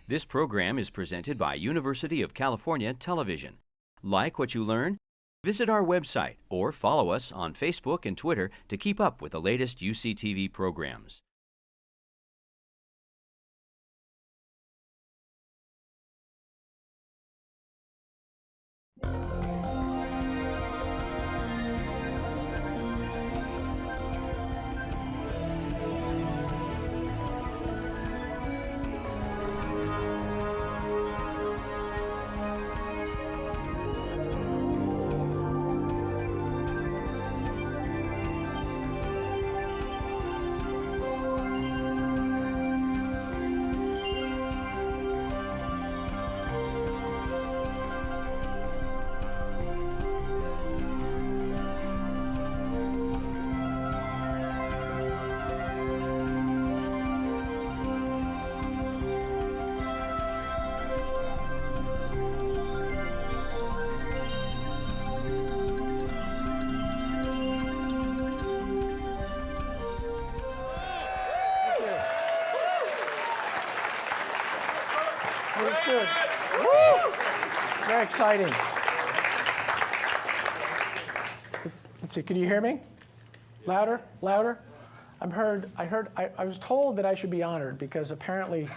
This program is presented by University of California Television. Like what you learn? Visit our website or follow us on Facebook and Twitter to keep up with the latest UCTV programs. Understood. Woo! Very exciting. Let's see, can you hear me? Louder, louder. I was told that I should be honored because apparently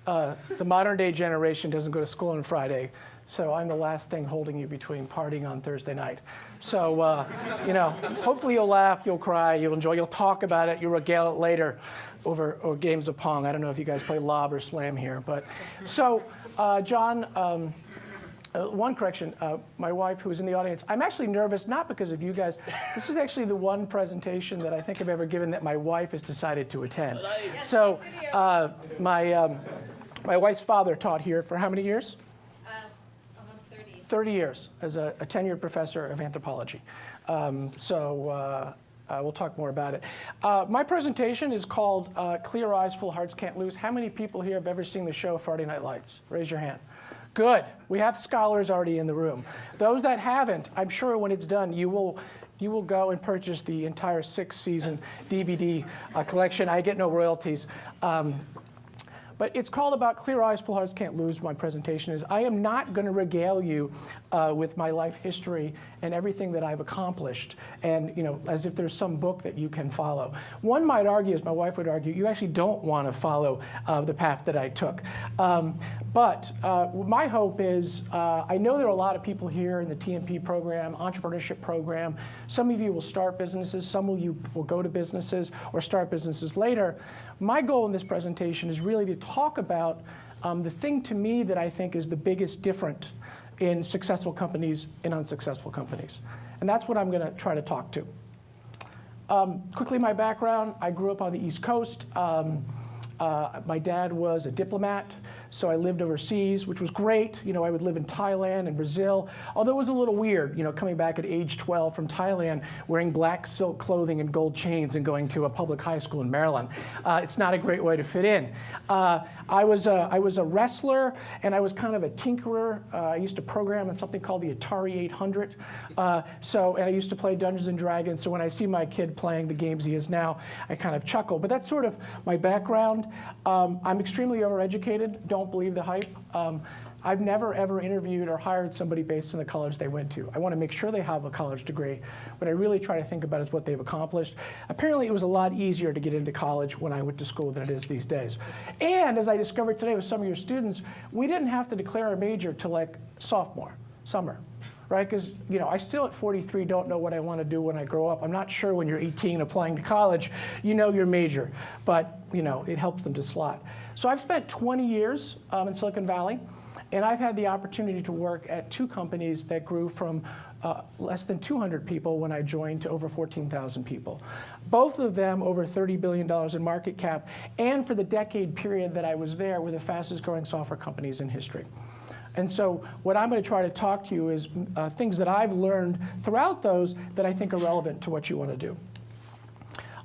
the modern day generation doesn't go to school on Friday, so I'm the last thing holding you between partying on Thursday night. So, hopefully you'll laugh, you'll cry, you'll enjoy, you'll talk about it, you'll regale it later over games of Pong. I don't know if you guys play lob or slam here, but so, John, one correction, my wife who's in the audience, I'm actually nervous, not because of you guys. This is actually the one presentation that I think I've ever given that my wife has decided to attend. So my wife's father taught here for how many years? Almost 30. 30 years as a tenured professor of anthropology. We'll talk more about it. My presentation is called Clear Eyes, Full Hearts Can't Lose. How many people here have ever seen the show Friday Night Lights? Raise your hand. Good. We have scholars already in the room. Those that haven't, I'm sure when it's done, you will go and purchase the entire 6-season DVD collection. I get no royalties. But it's called about Clear Eyes, Full Hearts Can't Lose. My presentation is. I am not going to regale you with my life history and everything that I've accomplished, and as if there's some book that you can follow. One might argue, as my wife would argue, you actually don't want to follow the path that I took. But my hope is, I know there are a lot of people here in the TMP program, entrepreneurship program. Some of you will start businesses. Some of you will go to businesses or start businesses later. My goal in this presentation is really to talk about the thing to me that I think is the biggest difference in successful companies and unsuccessful companies. And that's what I'm going to try to talk to. Quickly, my background, I grew up on the East Coast. My dad was a diplomat, so I lived overseas, which was great. I would live in Thailand and Brazil, although it was a little weird, coming back at age 12 from Thailand, wearing black silk clothing and gold chains and going to a public high school in Maryland. It's not a great way to fit in. I was a wrestler, and I was kind of a tinkerer. I used to program on something called the Atari 800. And I used to play Dungeons and Dragons, so when I see my kid playing the games he is now, I kind of chuckle. But that's sort of my background. I'm extremely overeducated. Don't believe the hype. I've never, ever interviewed or hired somebody based on the college they went to. I want to make sure they have a college degree. What I really try to think about is what they've accomplished. Apparently, it was a lot easier to get into college when I went to school than it is these days. And as I discovered today with some of your students, we didn't have to declare a major till like sophomore, summer. Right? Because I still at 43 don't know what I want to do when I grow up. I'm not sure when you're 18 applying to college, your major, but it helps them to slot. So I've spent 20 years in Silicon Valley, and I've had the opportunity to work at 2 companies that grew from less than 200 people when I joined to over 14,000 people. Both of them over $30 billion in market cap, and for the decade period that I was there, were the fastest growing software companies in history. And so what I'm going to try to talk to you is things that I've learned throughout those that I think are relevant to what you want to do.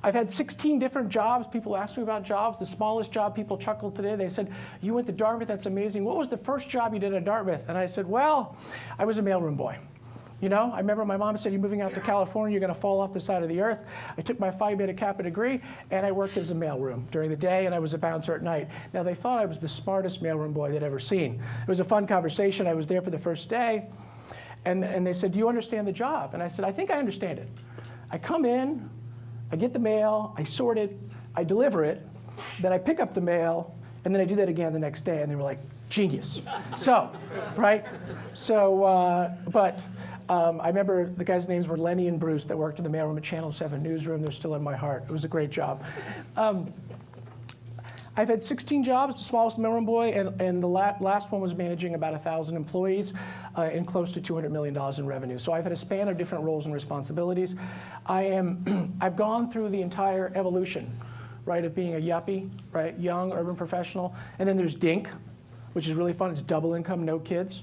I've had 16 different jobs. People ask me about jobs. The smallest job, people chuckled today. They said, you went to Dartmouth, that's amazing. What was the first job you did at Dartmouth? And I said, well, I was a mailroom boy. You know, I remember my mom said, you're moving out to California, you're going to fall off the side of the earth. I took my Phi Beta Kappa degree, and I worked as a mailroom during the day, and I was a bouncer at night. Now, they thought I was the smartest mailroom boy they'd ever seen. It was a fun conversation. I was there for the first day, and they said, do you understand the job? And I said, I think I understand it. I come in, I get the mail, I sort it, I deliver it, then I pick up the mail, and then I do that again the next day, and they were like, genius. So, right? So, I remember the guys' names were Lenny and Bruce that worked in the mailroom at Channel 7 newsroom. They're still in my heart. It was a great job. I've had 16 jobs, the smallest mailroom boy, and the last one was managing about 1,000 employees and close to $200 million in revenue. So I've had a span of different roles and responsibilities. I've gone through the entire evolution, right, of being a yuppie, right, young urban professional, and then there's DINK, which is really fun. It's double income, no kids.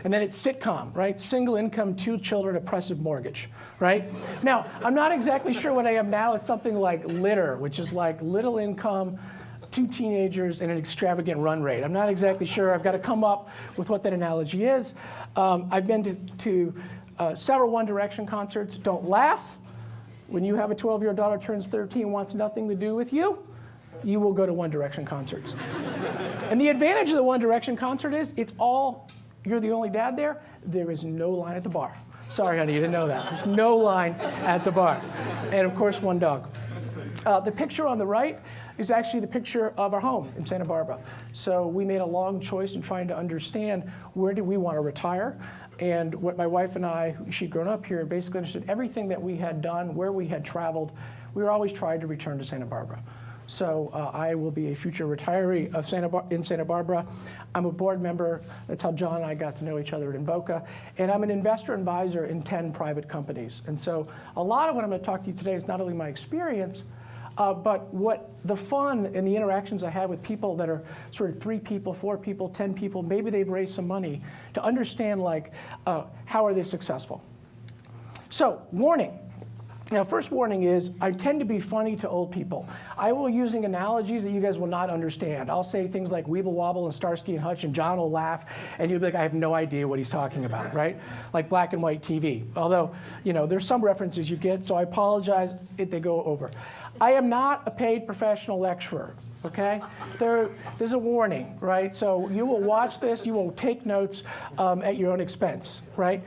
And then it's sitcom, right? Single income, 2 children, oppressive mortgage, right? Now, I'm not exactly sure what I am now. It's something like litter, which is like little income, 2 teenagers, and an extravagant run rate. I'm not exactly sure. I've got to come up with what that analogy is. I've been to several One Direction concerts. Don't laugh. When you have a 12-year-old daughter turns 13, wants nothing to do with you, you will go to One Direction concerts. And the advantage of the One Direction concert is you're the only dad there. There is no line at the bar. Sorry, honey, you didn't know that. There's no line at the bar. And of course, one dog. The picture on the right is actually the picture of our home in Santa Barbara. So we made a long choice in trying to understand where do we want to retire. And what my wife and I, she'd grown up here, basically understood everything that we had done, where we had traveled. We were always trying to return to Santa Barbara. So I will be a future retiree in Santa Barbara. I'm a board member. That's how John and I got to know each other at Invoca. And I'm an investor advisor in 10 private companies. And so a lot of what I'm going to talk to you today is not only my experience, but what the fun and the interactions I have with people that are sort of 3 people, 4 people, 10 people, maybe they've raised some money to understand, like, how are they successful. So, warning. Now, first warning is I tend to be funny to old people. I will using analogies that you guys will not understand. I'll say things like Weeble Wobble and Starsky and Hutch, and John will laugh, and you'll be like, I have no idea what he's talking about, right? Like black and white TV. Although, you know, there's some references you get, so I apologize if they go over. I am not a paid professional lecturer, okay? There's a warning, right? So you will watch this, you will take notes at your own expense, right?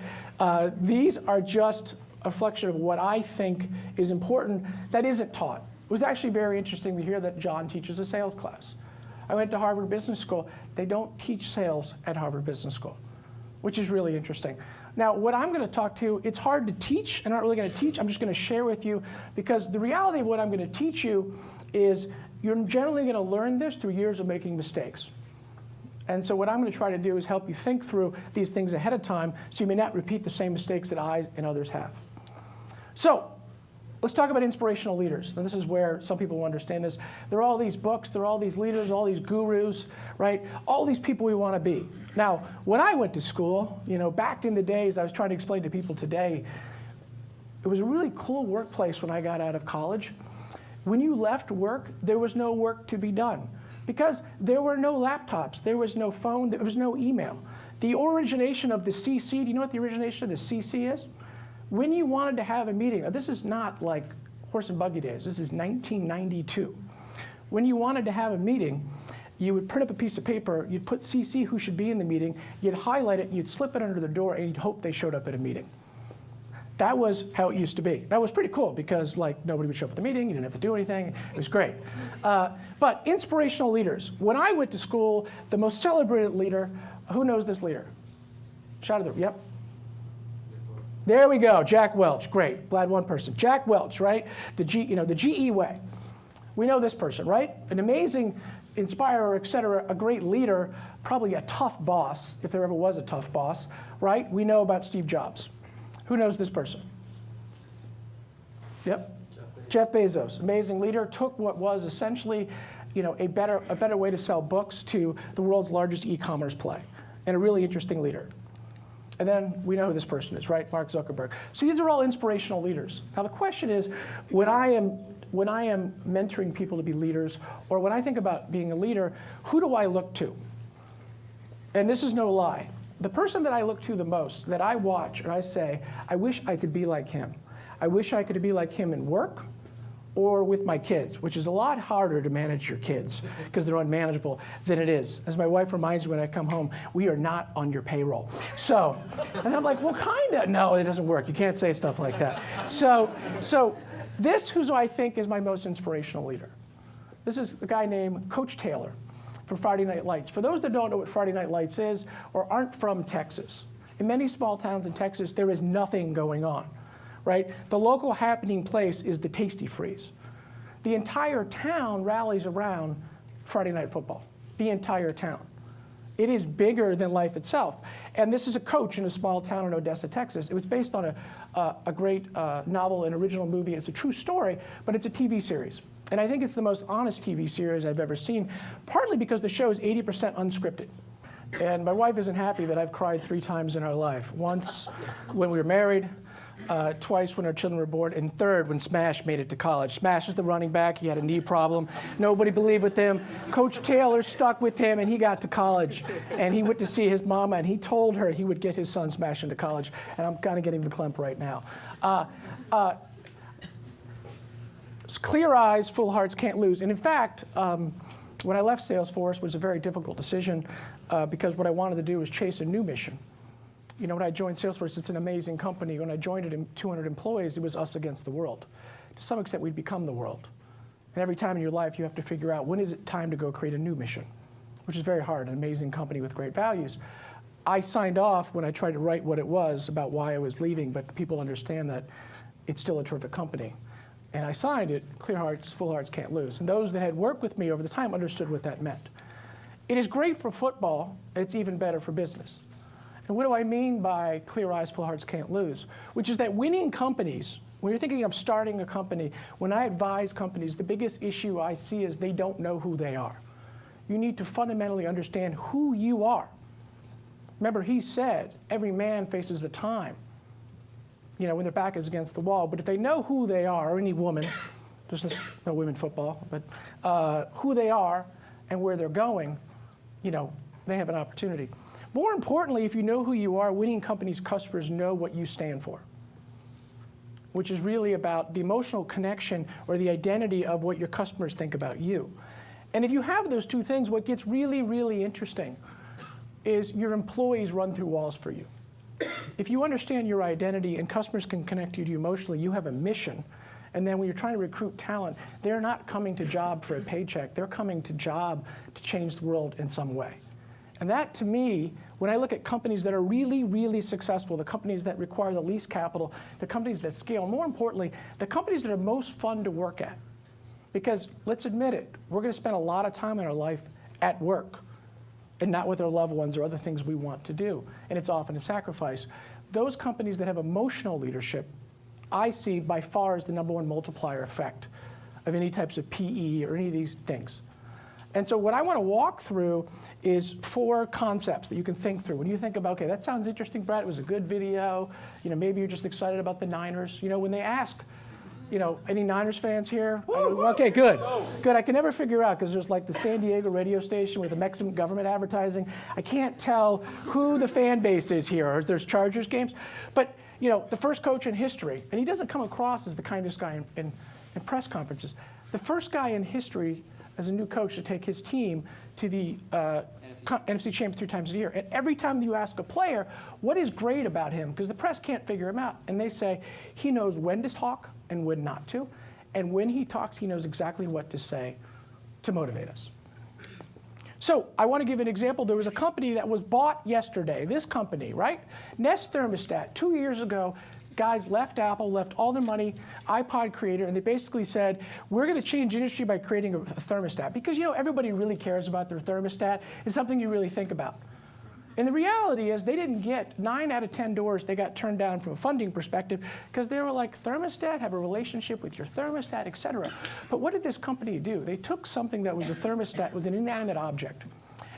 These are just a reflection of what I think is important that isn't taught. It was actually very interesting to hear that John teaches a sales class. I went to Harvard Business School. They don't teach sales at Harvard Business School, which is really interesting. Now, what I'm going to talk to, it's hard to teach. I'm not really going to teach. I'm just going to share with you, because the reality of what I'm going to teach you is you're generally going to learn this through years of making mistakes. And so what I'm going to try to do is help you think through these things ahead of time so you may not repeat the same mistakes that I and others have. So let's talk about inspirational leaders. And this is where some people will understand this. There are all these books, there are all these leaders, all these gurus, right? All these people we want to be. Now, when I went to school, you know, back in the days, I was trying to explain to people today, it was a really cool workplace when I got out of college. When you left work, there was no work to be done because there were no laptops, there was no phone, there was no email. The origination of the CC, do you know what the origination of the CC is? When you wanted to have a meeting, now this is not like horse and buggy days, this is 1992. When you wanted to have a meeting, you would print up a piece of paper, you'd put CC who should be in the meeting, you'd highlight it, you'd slip it under the door, and you'd hope they showed up at a meeting. That was how it used to be. That was pretty cool because like nobody would show up at the meeting, you didn't have to do anything, it was great. But inspirational leaders. When I went to school, the most celebrated leader, who knows this leader? Shout out there, yep. There we go, Jack Welch, great, glad one person. Jack Welch, right? The GE way. We know this person, right? An amazing inspirer, et cetera, a great leader, probably a tough boss, if there ever was a tough boss, right? We know about Steve Jobs. Who knows this person? Yep. Jeff Bezos, amazing leader, took what was essentially, you know, a better way to sell books to the world's largest e-commerce play, and a really interesting leader. And then we know who this person is, right? Mark Zuckerberg. So these are all inspirational leaders. Now the question is, when I am mentoring people to be leaders, or when I think about being a leader, who do I look to? And this is no lie. the person that I look to the most, that I watch and I say, I wish I could be like him. I wish I could be like him in work or with my kids, which is a lot harder to manage your kids because they're unmanageable than it is. As my wife reminds me when I come home, we are not on your payroll. So, and I'm like, well, kinda. No, it doesn't work. You can't say stuff like that. So this, who I think is my most inspirational leader. This is a guy named Coach Taylor from Friday Night Lights. For those that don't know what Friday Night Lights is or aren't from Texas, in many small towns in Texas, there is nothing going on, right? The local happening place is the Tasty Freeze. The entire town rallies around Friday Night Football, the entire town. It is bigger than life itself. And this is a coach in a small town in Odessa, Texas. It was based on a great novel and original movie. It's a true story, but it's a TV series. And I think it's the most honest TV series I've ever seen, partly because the show is 80% unscripted. And my wife isn't happy that I've cried 3 times in our life. Once when we were married, twice when our children were born, and third when Smash made it to college. Smash is the running back. He had a knee problem. Nobody believed with him. Coach Taylor stuck with him, and he got to college. And he went to see his mama, and he told her he would get his son Smash into college. And I'm kind of getting the clump right now. Clear eyes, full hearts can't lose. And in fact, when I left Salesforce, it was a very difficult decision because what I wanted to do was chase a new mission. You know, when I joined Salesforce, it's an amazing company. When I joined it in 200 employees, it was us against the world. To some extent, we'd become the world. And every time in your life, you have to figure out when is it time to go create a new mission, which is very hard, an amazing company with great values. I signed off when I tried to write what it was about why I was leaving, but people understand that it's still a terrific company. And I signed it, clear hearts, full hearts can't lose. And those that had worked with me over the time understood what that meant. It is great for football, and it's even better for business. And what do I mean by clear eyes, full hearts can't lose? Which is that winning companies, when you're thinking of starting a company, when I advise companies, the biggest issue I see is they don't know who they are. You need to fundamentally understand who you are. Remember, he said, every man faces the time, you know, when their back is against the wall. But if they know who they are, or any woman, there's no women football, but who they are and where they're going, you know, they have an opportunity. More importantly, if you know who you are, winning companies' customers know what you stand for, which is really about the emotional connection or the identity of what your customers think about you. And if you have those two things, what gets really, really interesting is your employees run through walls for you. If you understand your identity and customers can connect you to you emotionally, you have a mission. And then when you're trying to recruit talent, they're not coming to job for a paycheck. They're coming to job to change the world in some way. And that, to me, when I look at companies that are really, really successful, the companies that require the least capital, the companies that scale, more importantly, the companies that are most fun to work at. Because let's admit it, we're going to spend a lot of time in our life at work and not with our loved ones or other things we want to do. And it's often a sacrifice. Those companies that have emotional leadership, I see by far as the #1 multiplier effect of any types of PE or any of these things. And so what I want to walk through is 4 concepts that you can think through. When you think about, okay, that sounds interesting, Brad, it was a good video, you know, maybe you're just excited about the Niners. You know, when they ask, you know, any Niners fans here? Okay, good. Good, I can never figure out, because there's like the San Diego radio station with the Mexican government advertising. I can't tell who the fan base is here, or there's Chargers games. But, you know, the first coach in history, and he doesn't come across as the kindest guy in press conferences. The first guy in history as a new coach to take his team to the NFC Championship 3 times a year. And every time you ask a player, what is great about him? Because the press can't figure him out. And they say, he knows when to talk and when not to. And when he talks, he knows exactly what to say to motivate us. So I want to give an example. There was a company that was bought yesterday, this company, right? Nest Thermostat, 2 years ago, guys left Apple, left all their money, iPod creator, and they basically said, we're going to change industry by creating a thermostat. Because, you know, everybody really cares about their thermostat. It's something you really think about. And the reality is they didn't get 9 out of 10 doors they got turned down from a funding perspective because they were like, thermostat, have a relationship with your thermostat, et cetera. But what did this company do? They took something that was a thermostat, was an inanimate object,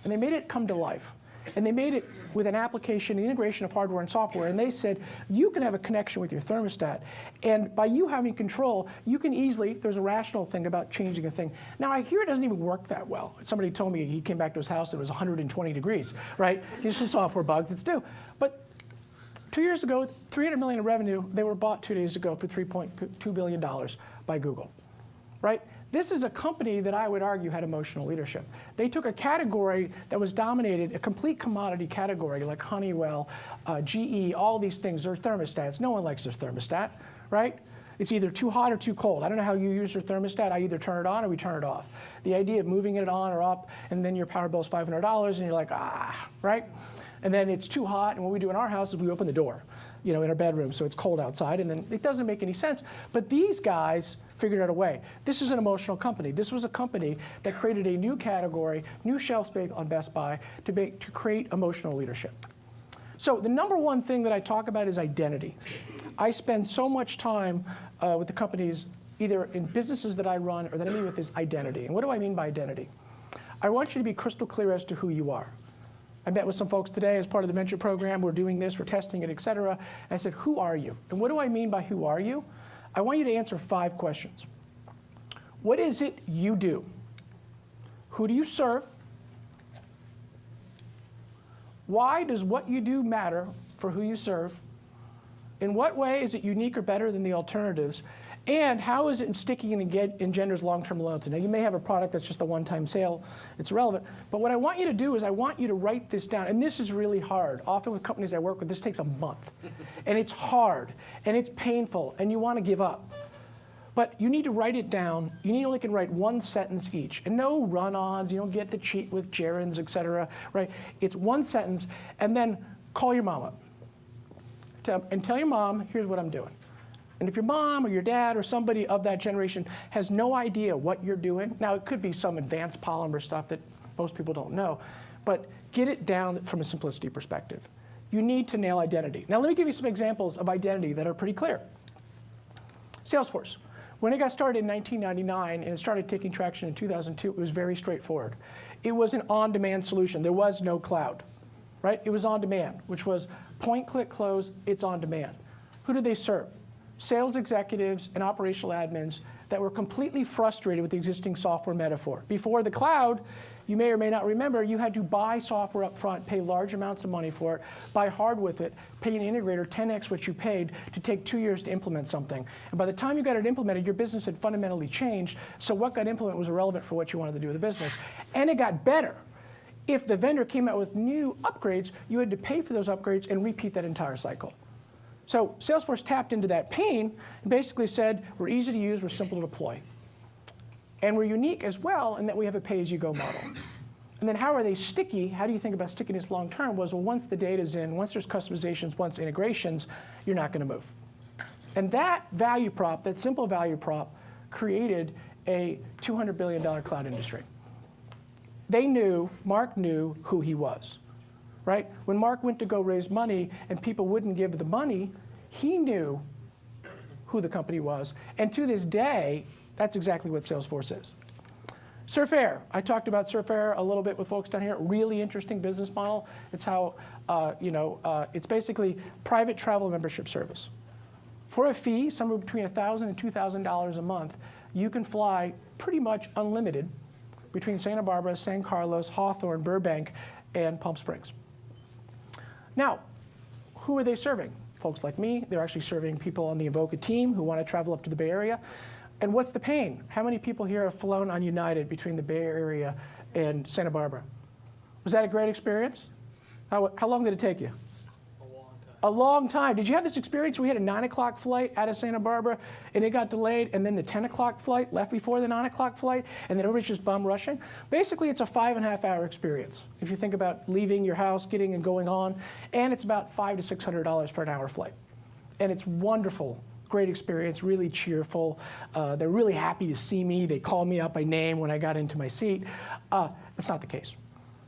and they made it come to life. And they made it with an application, the integration of hardware and software, and they said, you can have a connection with your thermostat. And by you having control, you can easily, there's a rational thing about changing a thing. Now, I hear it doesn't even work that well. Somebody told me he came back to his house, it was 120 degrees, right? These are some software bugs, it's due. But 2 years ago, $300 million in revenue, they were bought 2 days ago for $3.2 billion by Google, right? This is a company that I would argue had emotional leadership. They took a category that was dominated, a complete commodity category like Honeywell, GE, all these things, their thermostats. No one likes their thermostat, right? It's either too hot or too cold. I don't know how you use your thermostat. I either turn it on or we turn it off. The idea of moving it on or up, and then your power bill is $500, and you're like, right? And then it's too hot, and what we do in our house is we open the door, you know, in our bedroom, so it's cold outside, and then it doesn't make any sense. But these guys figured out a way. This is an emotional company. This was a company that created a new category, new shelf space on Best Buy to create emotional leadership. So the number one thing that I talk about is identity. I spend so much time with the companies, either in businesses that I run or that I meet with, is identity. And what do I mean by identity? I want you to be crystal clear as to who you are. I met with some folks today as part of the venture program. We're doing this, we're testing it, et cetera. And I said, who are you? And what do I mean by who are you? I want you to answer 5 questions. What is it you do? Who do you serve? Why does what you do matter for who you serve? In what way is it unique or better than the alternatives? And how is it sticky and engenders long-term loyalty? Now, you may have a product that's just a one-time sale. It's irrelevant. But what I want you to do is I want you to write this down. And this is really hard. Often with companies I work with, this takes a month. And it's hard. And it's painful. And you want to give up. But you need to write it down. You only can write 1 sentence each. And no run-ons. You don't get to cheat with gerunds, et cetera. Right? It's 1 sentence. And then call your mom up. And tell your mom, here's what I'm doing. And if your mom or your dad or somebody of that generation has no idea what you're doing, now it could be some advanced polymer stuff that most people don't know, but get it down from a simplicity perspective. You need to nail identity. Now let me give you some examples of identity that are pretty clear. Salesforce. When it got started in 1999 and it started taking traction in 2002, it was very straightforward. It was an on-demand solution. There was no cloud, right? It was on demand, which was point, click, close, it's on demand. Who did they serve? Sales executives and operational admins that were completely frustrated with the existing software metaphor. Before the cloud, you may or may not remember, you had to buy software up front, pay large amounts of money for it, buy hard with it, pay an integrator 10x what you paid to take 2 years to implement something. And by the time you got it implemented, your business had fundamentally changed, so what got implemented was irrelevant for what you wanted to do with the business. And it got better. If the vendor came out with new upgrades, you had to pay for those upgrades and repeat that entire cycle. So Salesforce tapped into that pain and basically said, we're easy to use, we're simple to deploy. And we're unique as well in that we have a pay-as-you-go model. And then how are they sticky? How do you think about stickiness long term? Was, well, once the data's in, once there's customizations, once integrations, you're not going to move. And that value prop, that simple value prop, created a $200 billion cloud industry. They knew, Mark knew who he was. Right? When Mark went to go raise money and people wouldn't give the money, he knew who the company was. And to this day, that's exactly what Salesforce is. Surf Air. I talked about Surf Air a little bit with folks down here. Really interesting business model. It's how, it's basically private travel membership service. For a fee, somewhere between $1,000 and $2,000 a month, you can fly pretty much unlimited between Santa Barbara, San Carlos, Hawthorne, Burbank, and Palm Springs. Now, who are they serving? Folks like me. They're actually serving people on the Evoca team who want to travel up to the Bay Area. And what's the pain? How many people here have flown on United between the Bay Area and Santa Barbara? Was that a great experience? How long did it take you? A long time. Did you have this experience? We had a 9 o'clock flight out of Santa Barbara, and it got delayed, and then the 10 o'clock flight left before the 9 o'clock flight, and then everybody's just bum rushing. Basically, it's a 5.5 hour experience if you think about leaving your house, getting and going on, and it's about $500 to $600 for an hour flight. And it's wonderful. Great experience, really cheerful. They're really happy to see me. They called me up by name when I got into my seat. That's not the case.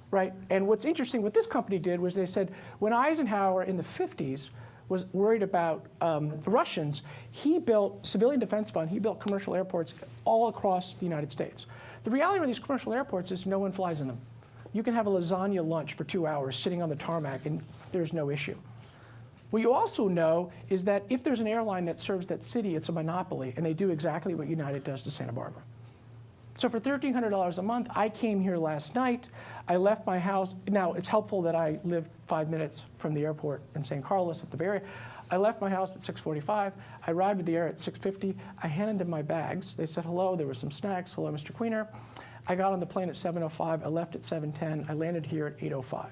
Right? And what's interesting, what this company did was they said, when Eisenhower in the 50s was worried about the Russians, he built civilian defense fund, he built commercial airports all across the United States. The reality of these commercial airports is no one flies in them. You can have a lasagna lunch for 2 hours sitting on the tarmac and there's no issue. What you also know is that if there's an airline that serves that city, it's a monopoly, and they do exactly what United does to Santa Barbara. So for $1,300 a month, I came here last night. I left my house. Now, it's helpful that I live 5 minutes from the airport in San Carlos at the Bay Area. I left my house at 6:45. I arrived at the air at 6:50. I handed them my bags. They said hello. There were some snacks. Hello, Mr. Queener. I got on the plane at 7:05. I left at 7:10. I landed here at 8:05.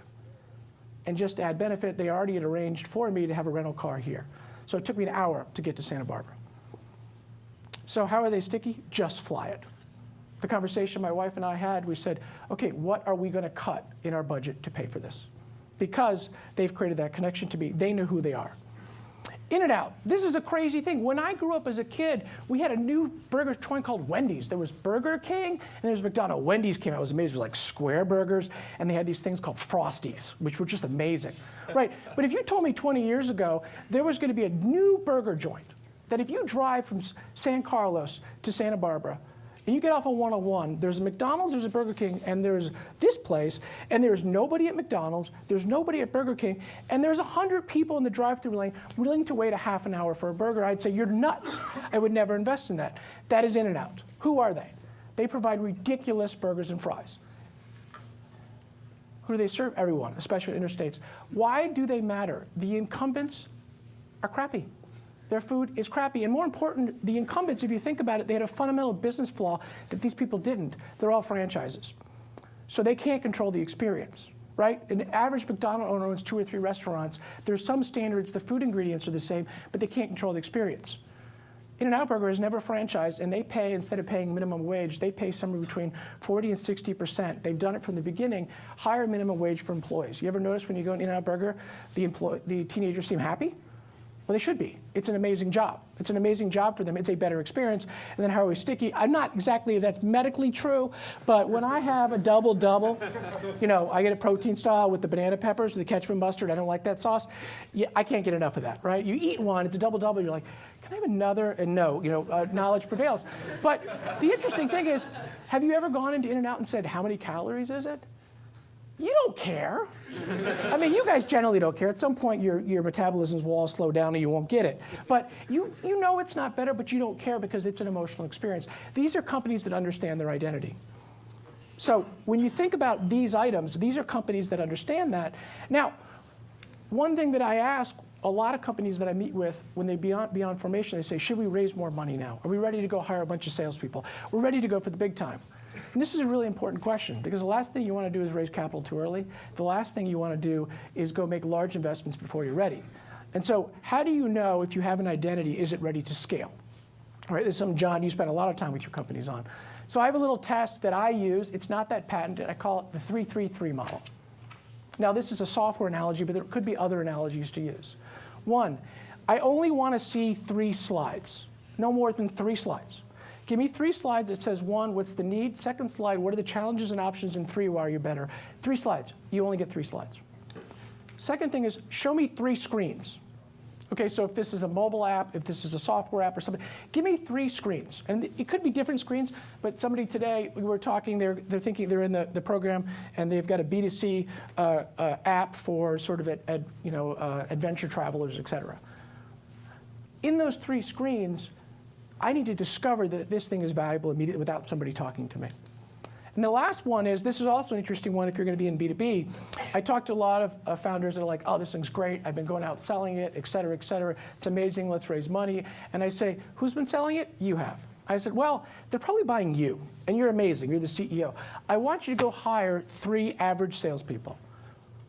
And just to add benefit, they already had arranged for me to have a rental car here. So it took me an hour to get to Santa Barbara. So how are they sticky? Just fly it. The conversation my wife and I had, we said, okay, what are we going to cut in our budget to pay for this? Because they've created that connection to me. They know who they are. In-N-Out. This is a crazy thing. When I grew up as a kid, we had a new burger joint called Wendy's. There was Burger King, and there was McDonald's. Wendy's came out. It was amazing. It was like square burgers, and they had these things called Frosties, which were just amazing. Right? But if you told me 20 years ago there was going to be a new burger joint, that if you drive from San Carlos to Santa Barbara, and you get off on 101, there's a McDonald's, there's a Burger King, and there's this place, and there's nobody at McDonald's, there's nobody at Burger King, and there's 100 people in the drive-thru lane willing to wait a half an hour for a burger. I'd say, you're nuts. I would never invest in that. That is In-N-Out. Who are they? They provide ridiculous burgers and fries. Who do they serve? Everyone, especially interstates. Why do they matter? The incumbents are crappy. Their food is crappy. And more important, the incumbents, if you think about it, they had a fundamental business flaw that these people didn't. They're all franchises. So they can't control the experience, right? An average McDonald's owner owns 2 or 3 restaurants. There's some standards, the food ingredients are the same, but they can't control the experience. In-N-Out Burger is never franchised, and they pay, instead of paying minimum wage, they pay somewhere between 40 and 60%. They've done it from the beginning, higher minimum wage for employees. You ever notice when you go to In-N-Out Burger, the teenagers seem happy? Well, they should be. It's an amazing job. It's an amazing job for them. It's a better experience. And then how are we sticky? I'm not exactly if that's medically true, but when I have a double-double, you know, I get a protein style with the banana peppers, the ketchup and mustard. I don't like that sauce. Yeah, I can't get enough of that, right? You eat one, it's a double-double. You're like, can I have another? And no, you know, knowledge prevails. But the interesting thing is, have you ever gone into In-N-Out and said, how many calories is it? You don't care. I mean, you guys generally don't care. At some point, your metabolisms will all slow down and you won't get it. But you know it's not better, but you don't care because it's an emotional experience. These are companies that understand their identity. So when you think about these items, these are companies that understand that. Now, one thing that I ask a lot of companies that I meet with, when they beyond formation, they say, should we raise more money now? Are we ready to go hire a bunch of salespeople? We're ready to go for the big time. And this is a really important question because the last thing you want to do is raise capital too early. The last thing you want to do is go make large investments before you're ready. And so how do you know if you have an identity, is it ready to scale? All right, this is something, John, you spend a lot of time with your companies on. So I have a little test that I use. It's not that patented. I call it the 3-3-3 model. Now, this is a software analogy, but there could be other analogies to use. 1, I only want to see 3 slides, no more than 3 slides. Give me 3 slides that says, 1, what's the need? 2nd slide, what are the challenges and options? And 3, why are you better? 3 slides. You only get 3 slides. Second thing is, show me 3 screens. Okay, so if this is a mobile app, if this is a software app or something, give me 3 screens. And it could be different screens, but somebody today, we were talking, they're thinking they're in the program, and they've got a B2C app for sort of adventure travelers, et cetera. In those 3 screens, I need to discover that this thing is valuable immediately without somebody talking to me. And the last one is, this is also an interesting one if you're going to be in B2B. I talked to a lot of founders that are like, oh, this thing's great. I've been going out selling it, et cetera, et cetera. It's amazing. Let's raise money. And I say, who's been selling it? You have. I said, well, they're probably buying you. And you're amazing. You're the CEO. I want you to go hire 3 average salespeople.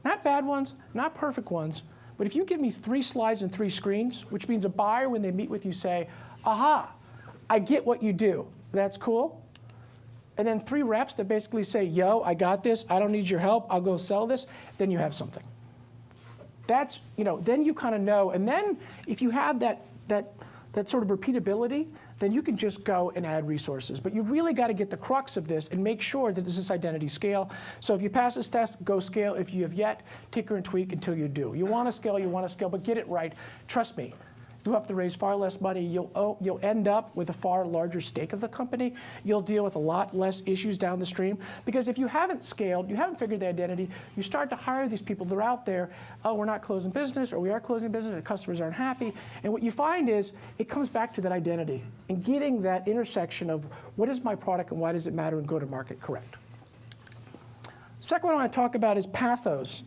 Not bad ones, not perfect ones. But if you give me 3 slides and 3 screens, which means a buyer, when they meet with you, say, aha, I get what you do. That's cool. And then 3 reps that basically say, yo, I got this. I don't need your help. I'll go sell this. Then you have something. That's, then you kind of know. And then if you have that sort of repeatability, then you can just go and add resources. But you've really got to get the crux of this and make sure that this is identity scale. So if you pass this test, go scale. If you have yet, tinker and tweak until you do. You want to scale, but get it right. Trust me. You'll have to raise far less money. You'll end up with a far larger stake of the company. You'll deal with a lot less issues down the stream. Because if you haven't scaled, you haven't figured the identity, you start to hire these people. They're out there, oh, we're not closing business, or we are closing business, and customers aren't happy. And what you find is it comes back to that identity and getting that intersection of what is my product and why does it matter and go to market correct. Second one I want to talk about is pathos,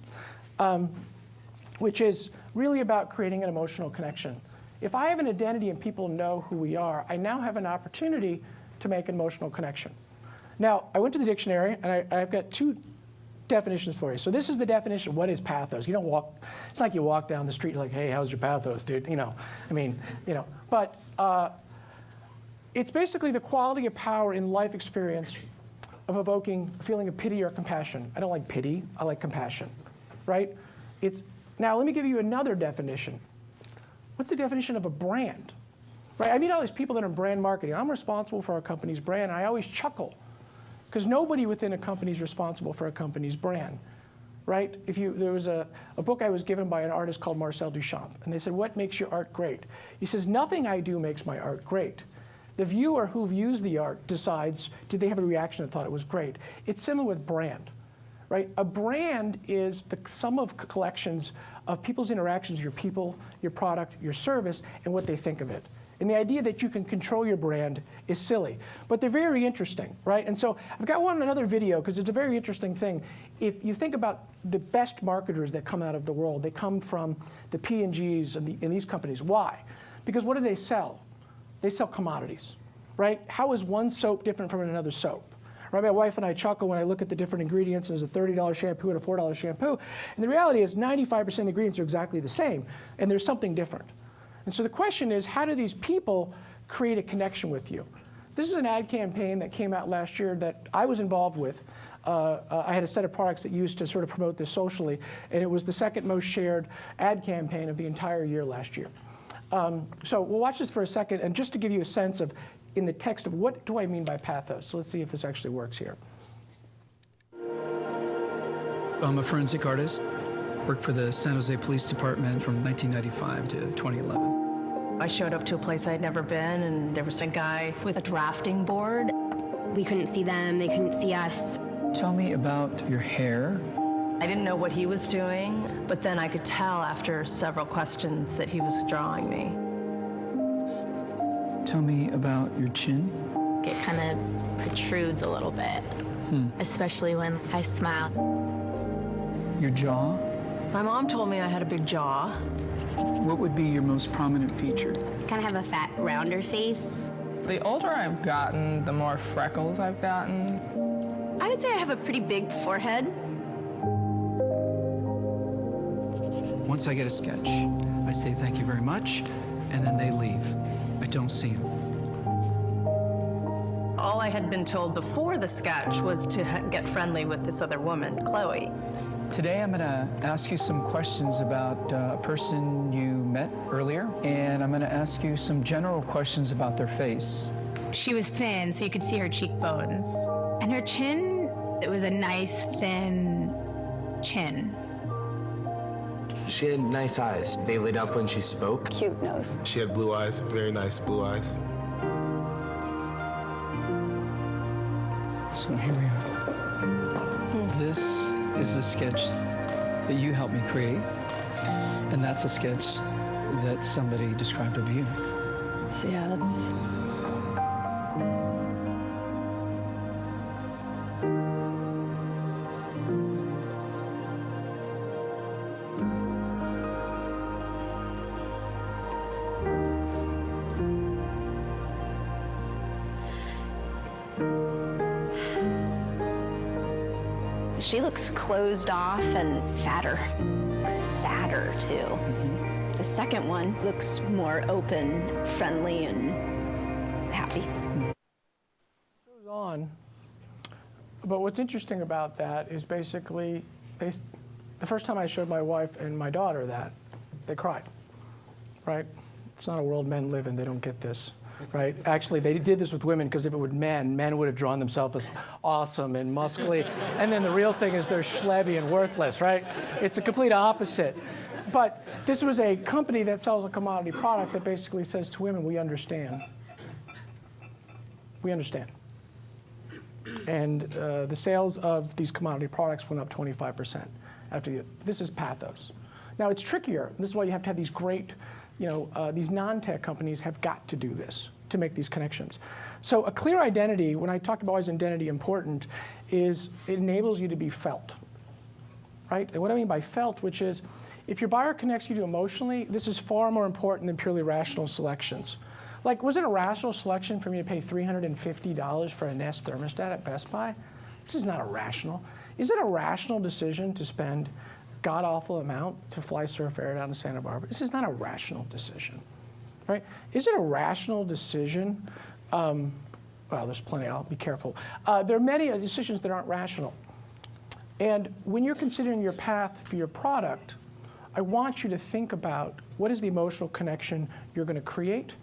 which is really about creating an emotional connection. If I have an identity and people know who we are, I now have an opportunity to make an emotional connection. Now, I went to the dictionary, and I've got two definitions for you. So this is the definition of what is pathos. You don't walk, it's like you walk down the street, you're like, hey, how's your pathos, dude? But it's basically the quality of power in life experience of evoking a feeling of pity or compassion. I don't like pity, I like compassion, right? Now, let me give you another definition. What's the definition of a brand? Right? I meet all these people that are in brand marketing. I'm responsible for our company's brand, and I always chuckle because nobody within a company is responsible for a company's brand, right? There was a book I was given by an artist called Marcel Duchamp, and they said, what makes your art great? He says, nothing I do makes my art great. The viewer who views the art decides, did they have a reaction that thought it was great? It's similar with brand, right? A brand is the sum of collections of people's interactions with your people, your product, your service, and what they think of it. And the idea that you can control your brand is silly, but they're very interesting, right? And so I've got another video because it's a very interesting thing. If you think about the best marketers that come out of the world, they come from the P&Gs and these companies. Why? Because what do they sell? They sell commodities, right? How is one soap different from another soap? Right, my wife and I chuckle when I look at the different ingredients. There's a $30 shampoo and a $4 shampoo. And the reality is 95% of the ingredients are exactly the same, and there's something different. And so the question is, how do these people create a connection with you? This is an ad campaign that came out last year that I was involved with. I had a set of products that used to sort of promote this socially, and it was the second most shared ad campaign of the entire year last year. So we'll watch this for a second, and just to give you a sense of, in the text of what do I mean by pathos. So let's see if this actually works here. I'm a forensic artist. Worked for the San Jose Police Department from 1995 to 2011. I showed up to a place I'd never been, and there was a guy with a drafting board. We couldn't see them, they couldn't see us. Tell me about your hair. I didn't know what he was doing, but then I could tell after several questions that he was drawing me. Tell me about your chin. It kind of protrudes a little bit, especially when I smile. Your jaw. My mom told me I had a big jaw. What would be your most prominent feature? Kind of have a fat, rounder face. The older I've gotten, the more freckles I've gotten. I would say I have a pretty big forehead. Once I get a sketch, I say thank you very much, and then they leave. I don't see them. All I had been told before the sketch was to get friendly with this other woman, Chloe. Today I'm going to ask you some questions about a person you met earlier, and I'm going to ask you some general questions about their face. She was thin, so you could see her cheekbones. And her chin, it was a nice, thin chin. She had nice eyes. They lit up when she spoke. Cute nose. She had blue eyes, very nice blue eyes. So here we are. This is the sketch that you helped me create, and that's a sketch that somebody described of you. So yeah, that's... She looks closed off and fatter, sadder too. The second one looks more open, friendly, and happy. Goes on, but what's interesting about that is basically, the first time I showed my wife and my daughter that, they cried, right? It's not a world men live in, they don't get this. Right? Actually, they did this with women because if it were men would have drawn themselves as awesome and muscly. And then the real thing is they're schlebby and worthless, right? It's a complete opposite. But this was a company that sells a commodity product that basically says to women, we understand. We understand. And the sales of these commodity products went up 25% after this is pathos. Now it's trickier. This is why you have to have these great, these non-tech companies have got to do this to make these connections. So a clear identity, when I talk about why is identity important, is it enables you to be felt, right? And what I mean by felt, which is if your buyer connects you to emotionally, this is far more important than purely rational selections. Like, was it a rational selection for me to pay $350 for a Nest thermostat at Best Buy? This is not a rational. Is it a rational decision to spend god-awful amount to fly Surf Air down to Santa Barbara? This is not a rational decision, right? Is it a rational decision? Well, there's plenty. I'll be careful. There are many decisions that aren't rational. And when you're considering your path for your product, I want you to think about what is the emotional connection you're going to create.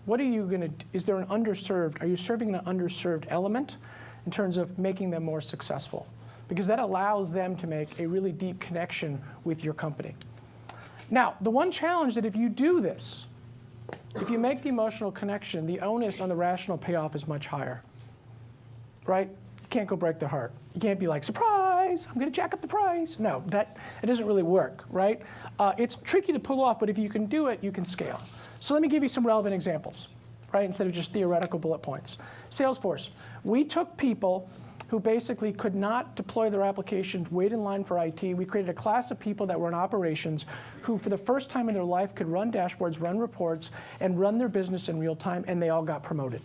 What are you going to, is there an underserved, are you serving an underserved element in terms of making them more successful? Because that allows them to make a really deep connection with your company. Now, the one challenge that if you do this, if you make the emotional connection, the onus on the rational payoff is much higher, right? You can't go break their heart. You can't be like, surprise, I'm going to jack up the price. No, it doesn't really work, right? It's tricky to pull off, but if you can do it, you can scale. So let me give you some relevant examples, right, instead of just theoretical bullet points. Salesforce. We took people who basically could not deploy their applications, wait in line for IT. We created a class of people that were in operations who, for the first time in their life, could run dashboards, run reports, and run their business in real time, and they all got promoted.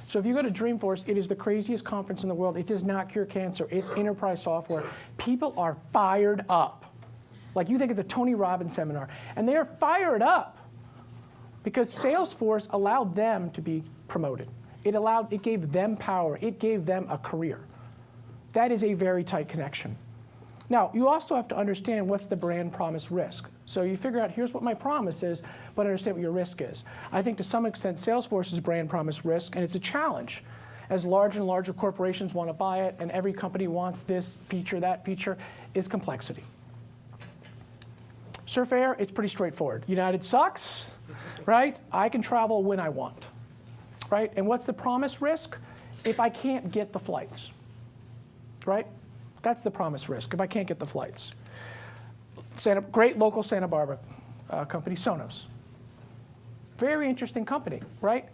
So if you go to Dreamforce, it is the craziest conference in the world. It does not cure cancer. It's enterprise software. People are fired up. Like you think it's a Tony Robbins seminar. And they are fired up because Salesforce allowed them to be promoted. It gave them power. It gave them a career. That is a very tight connection. Now, you also have to understand what's the brand promise risk. So you figure out, here's what my promise is, but understand what your risk is. I think to some extent, Salesforce's brand promise risk, and it's a challenge. As larger and larger corporations want to buy it, and every company wants this feature, that feature, is complexity. Surf Air, it's pretty straightforward. United sucks, right? I can travel when I want, right? And what's the promise risk? If I can't get the flights, right? That's the promise risk, if I can't get the flights. Great local Santa Barbara company, Sonos. Very interesting company, right?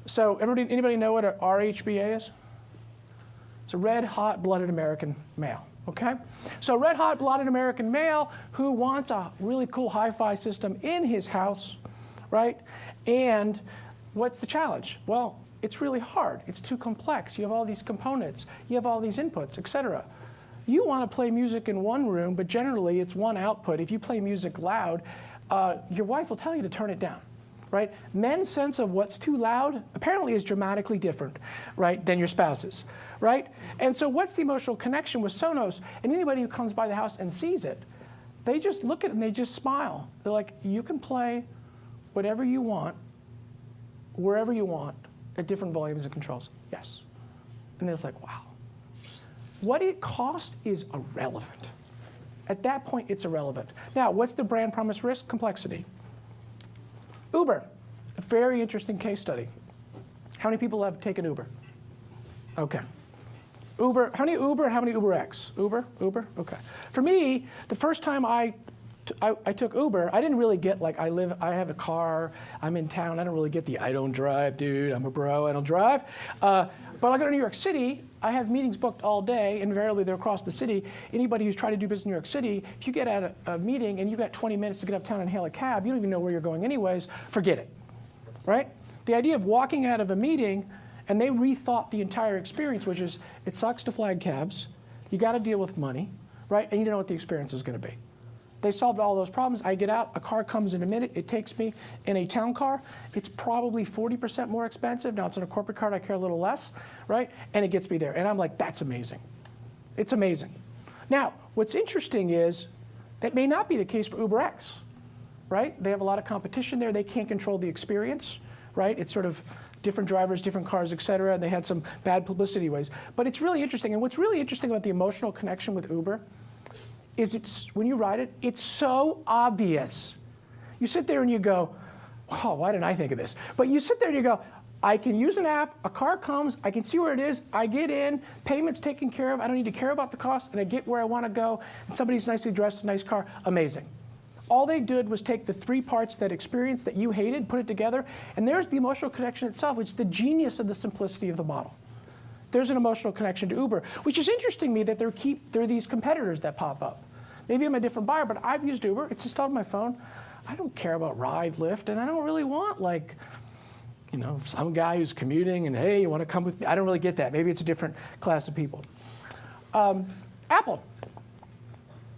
So anybody know what an RHBA is? It's a red hot blooded American male, okay? So red hot blooded American male who wants a really cool hi-fi system in his house, right? And what's the challenge? Well, it's really hard. It's too complex. You have all these components. You have all these inputs, et cetera. You want to play music in one room, but generally it's one output. If you play music loud, your wife will tell you to turn it down, right? Men's sense of what's too loud apparently is dramatically different, right, than your spouse's, right? And so what's the emotional connection with Sonos? And anybody who comes by the house and sees it, they just look at it and they just smile. They're like, you can play whatever you want, wherever you want, at different volumes and controls. Yes. And it's like, wow. What it costs is irrelevant. At that point, it's irrelevant. Now, what's the brand promise risk? Complexity. Uber, a very interesting case study. How many people have taken Uber? Okay. Uber, how many Uber X? Uber? Okay. For me, the first time I took Uber, I didn't really get like, I have a car, I'm in town, I don't really get the I don't drive, dude, I'm a bro, I don't drive. But I go to New York City, I have meetings booked all day, invariably they're across the city. Anybody who's tried to do business in New York City, if you get at a meeting and you've got 20 minutes to get uptown and hail a cab, you don't even know where you're going anyways, forget it, right? The idea of walking out of a meeting and they rethought the entire experience, which is, it sucks to flag cabs, you gotta deal with money, right? And you don't know what the experience is gonna be. They solved all those problems. I get out, a car comes in a minute. It takes me in a town car. It's probably 40% more expensive. Now it's in a corporate card, I care a little less, right? And it gets me there. And I'm like, that's amazing. It's amazing. Now, what's interesting is that may not be the case for UberX, right? They have a lot of competition there. They can't control the experience, right? It's sort of different drivers, different cars, et cetera, and they had some bad publicity ways. But it's really interesting. And what's really interesting about the emotional connection with Uber is when you ride it, it's so obvious. You sit there and you go, oh, why didn't I think of this? But you sit there and you go, I can use an app, a car comes, I can see where it is, I get in, payment's taken care of, I don't need to care about the cost, and I get where I want to go, and somebody's nicely dressed, a nice car, amazing. All they did was take the three parts, that experience that you hated, put it together, and there's the emotional connection itself, which is the genius of the simplicity of the model. There's an emotional connection to Uber, which is interesting to me that there are these competitors that pop up. Maybe I'm a different buyer, but I've used Uber, it's installed on my phone. I don't care about ride, Lyft, and I don't really want some guy who's commuting and, hey, you want to come with me? I don't really get that. Maybe it's a different class of people. Apple.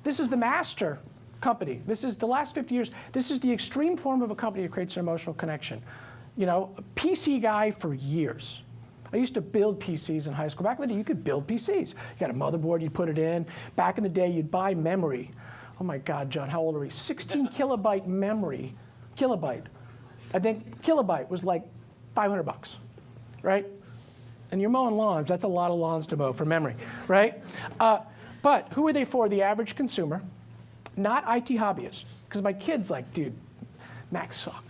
This is the master company. This is the last 50 years. This is the extreme form of a company that creates an emotional connection. A PC guy for years. I used to build PCs in high school. Back in the day, you could build PCs. You got a motherboard, you'd put it in. Back in the day, you'd buy memory. Oh my God, John, how old are we? 16 kilobyte memory. Kilobyte. I think kilobyte was like $500, right? And you're mowing lawns. That's a lot of lawns to mow for memory, right? But who are they for? The average consumer, not IT hobbyists. Because my kid's like, dude, Macs suck.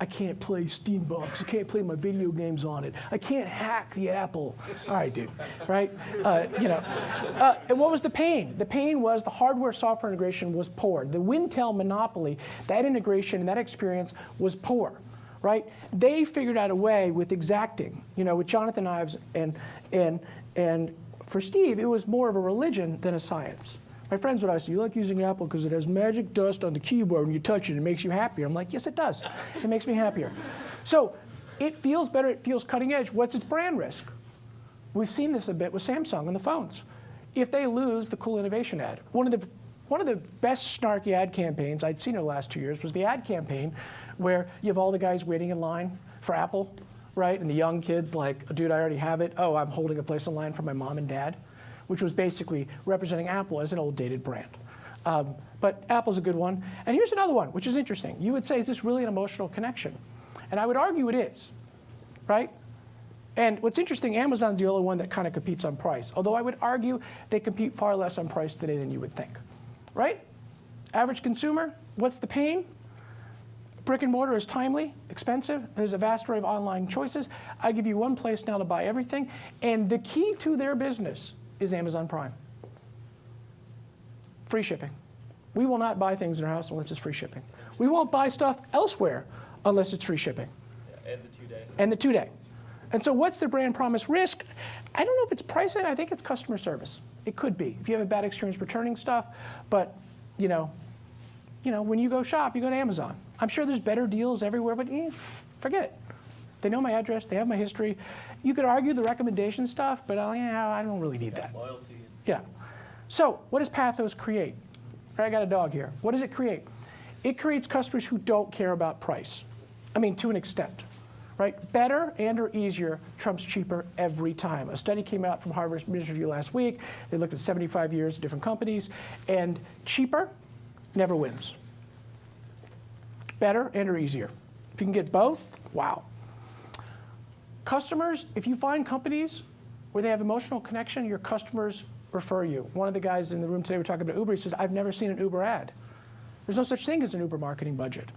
I can't play Steambox. I can't play my video games on it. I can't hack the Apple. All right, dude, right? And what was the pain? The pain was the hardware-software integration was poor. The Wintel monopoly, that integration and that experience was poor, right? They figured out a way with exacting, with Jonathan Ives and for Steve, it was more of a religion than a science. My friends would always say, you like using Apple because it has magic dust on the keyboard when you touch it, it makes you happier. I'm like, yes, it does. It makes me happier. So it feels better, it feels cutting edge. What's its brand risk? We've seen this a bit with Samsung and the phones. If they lose the cool innovation ad. One of the best snarky ad campaigns I'd seen in the last 2 years was the ad campaign where you have all the guys waiting in line for Apple, right? And the young kids like, dude, I already have it. Oh, I'm holding a place in line for my mom and dad, which was basically representing Apple as an old dated brand. But Apple's a good one. And here's another one, which is interesting. You would say, is this really an emotional connection? And I would argue it is, right? And what's interesting, Amazon's the only one that kind of competes on price. Although I would argue they compete far less on price today than you would think, right? Average consumer, what's the pain? Brick and mortar is timely, expensive. There's a vast array of online choices. I give you one place now to buy everything. And the key to their business is Amazon Prime. Free shipping. We will not buy things in our house unless it's free shipping. We won't buy stuff elsewhere unless it's free shipping. Yeah, and the 2-day. And the 2-day. And so what's the brand promise risk? I don't know if it's pricing. I think it's customer service. It could be. If you have a bad experience returning stuff, but when you go shop, you go to Amazon. I'm sure there's better deals everywhere, but forget it. They know my address. They have my history. You could argue the recommendation stuff, but I don't really need that. Loyalty. Yeah. So what does Pathos create? I got a dog here. What does it create? It creates customers who don't care about price. I mean, to an extent, right? Better and or easier trumps cheaper every time. A study came out from Harvard Business Review last week. They looked at 75 years of different companies, and cheaper never wins. Better and or easier. If you can get both, wow. Customers, if you find companies where they have emotional connection, your customers refer you. One of the guys in the room today, we're talking about Uber, he says, I've never seen an Uber ad. There's no such thing as an Uber marketing budget,